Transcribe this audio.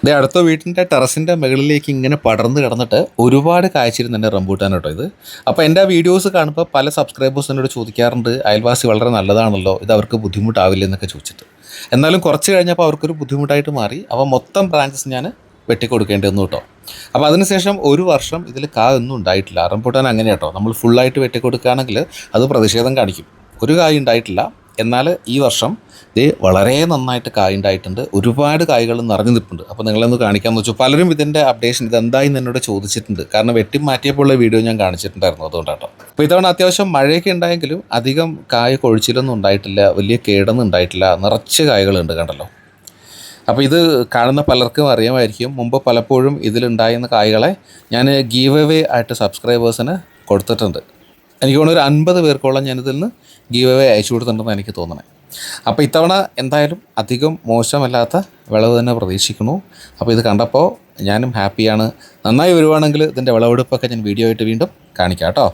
ഇത് അടുത്ത വീട്ടിൻ്റെ ടെറസിൻ്റെ മുകളിലേക്ക് ഇങ്ങനെ പടർന്ന് കിടന്നിട്ട് ഒരുപാട് കായ്ച്ചിരുന്നു എൻ്റെ റംബൂട്ടാൻ കേട്ടോ ഇത്. അപ്പോൾ എൻ്റെ വീഡിയോസ് കാണുമ്പോൾ പല സബ്സ്ക്രൈബേഴ്സ് എന്നോട് ചോദിക്കാറുണ്ട്, അയൽവാസി വളരെ നല്ലതാണല്ലോ, ഇത് അവർക്ക് ബുദ്ധിമുട്ടാവില്ല എന്നൊക്കെ ചോദിച്ചിട്ട്. എന്നാലും കുറച്ച് കഴിഞ്ഞപ്പോൾ അവർക്കൊരു ബുദ്ധിമുട്ടായിട്ട് മാറി. അപ്പോൾ മൊത്തം ബ്രാഞ്ചസ് ഞാൻ വെട്ടിക്കൊടുക്കേണ്ടി വന്നു കേട്ടോ. അപ്പോൾ അതിനുശേഷം ഒരു വർഷം ഇതിൽ ഒന്നും ഉണ്ടായിട്ടില്ല. റംബൂട്ടാൻ അങ്ങനെ കേട്ടോ, നമ്മൾ ഫുള്ളായിട്ട് വെട്ടിക്കൊടുക്കുകയാണെങ്കിൽ അത് പ്രതിഷേധം കാണിക്കും. ഒരു കായ് ഉണ്ടായിട്ടില്ല. എന്നാൽ ഈ വർഷം ഇത് വളരെ നന്നായിട്ട് കായ് ഉണ്ടായിട്ടുണ്ട്. ഒരുപാട് കായ്കൾ നിറഞ്ഞു നിൽപ്പുണ്ട്. അപ്പോൾ നിങ്ങളൊന്ന് കാണിക്കാമെന്ന് വെച്ചു. പലരും ഇതിൻ്റെ അപ്ഡേഷൻ ഇതെന്തായി എന്നോട് ചോദിച്ചിട്ടുണ്ട്. കാരണം വെട്ടി മാറ്റിയപ്പോഴുള്ള വീഡിയോ ഞാൻ കാണിച്ചിട്ടുണ്ടായിരുന്നു, അതുകൊണ്ടാട്ടോ. അപ്പോൾ ഇത്തവണ അത്യാവശ്യം മഴയൊക്കെ ഉണ്ടായെങ്കിലും അധികം കായ് കൊഴിച്ചിലൊന്നും ഉണ്ടായിട്ടില്ല, വലിയ കേടൊന്നും ഉണ്ടായിട്ടില്ല. നിറച്ച് കായ്കളുണ്ട് കണ്ടല്ലോ. അപ്പോൾ ഇത് കാണുന്ന പലർക്കും അറിയാമായിരിക്കും, മുമ്പ് പലപ്പോഴും ഇതിലുണ്ടായിരുന്ന കായ്കളെ ഞാൻ ഗീവ് അവേ ആയിട്ട് സബ്സ്ക്രൈബേഴ്സിന് കൊടുത്തിട്ടുണ്ട്. എനിക്ക് തോന്നുന്നു ഒരു 50 പേർക്കോളം ഞാനിതിൽ നിന്ന് ഗീവ് അവേ അയച്ചു കൊടുത്തിട്ടുണ്ടെന്ന് എനിക്ക് തോന്നണേ. അപ്പോൾ ഇത്തവണ എന്തായാലും അധികം മോശമല്ലാത്ത വിളവ് തന്നെ പ്രതീക്ഷിക്കുന്നു. അപ്പോൾ ഇത് കണ്ടപ്പോൾ ഞാനും ഹാപ്പിയാണ്. നന്നായി വരുവാണെങ്കിൽ ഇതിൻ്റെ വിളവെടുപ്പൊക്കെ ഞാൻ വീഡിയോ ആയിട്ട് വീണ്ടും കാണിക്കാം കേട്ടോ.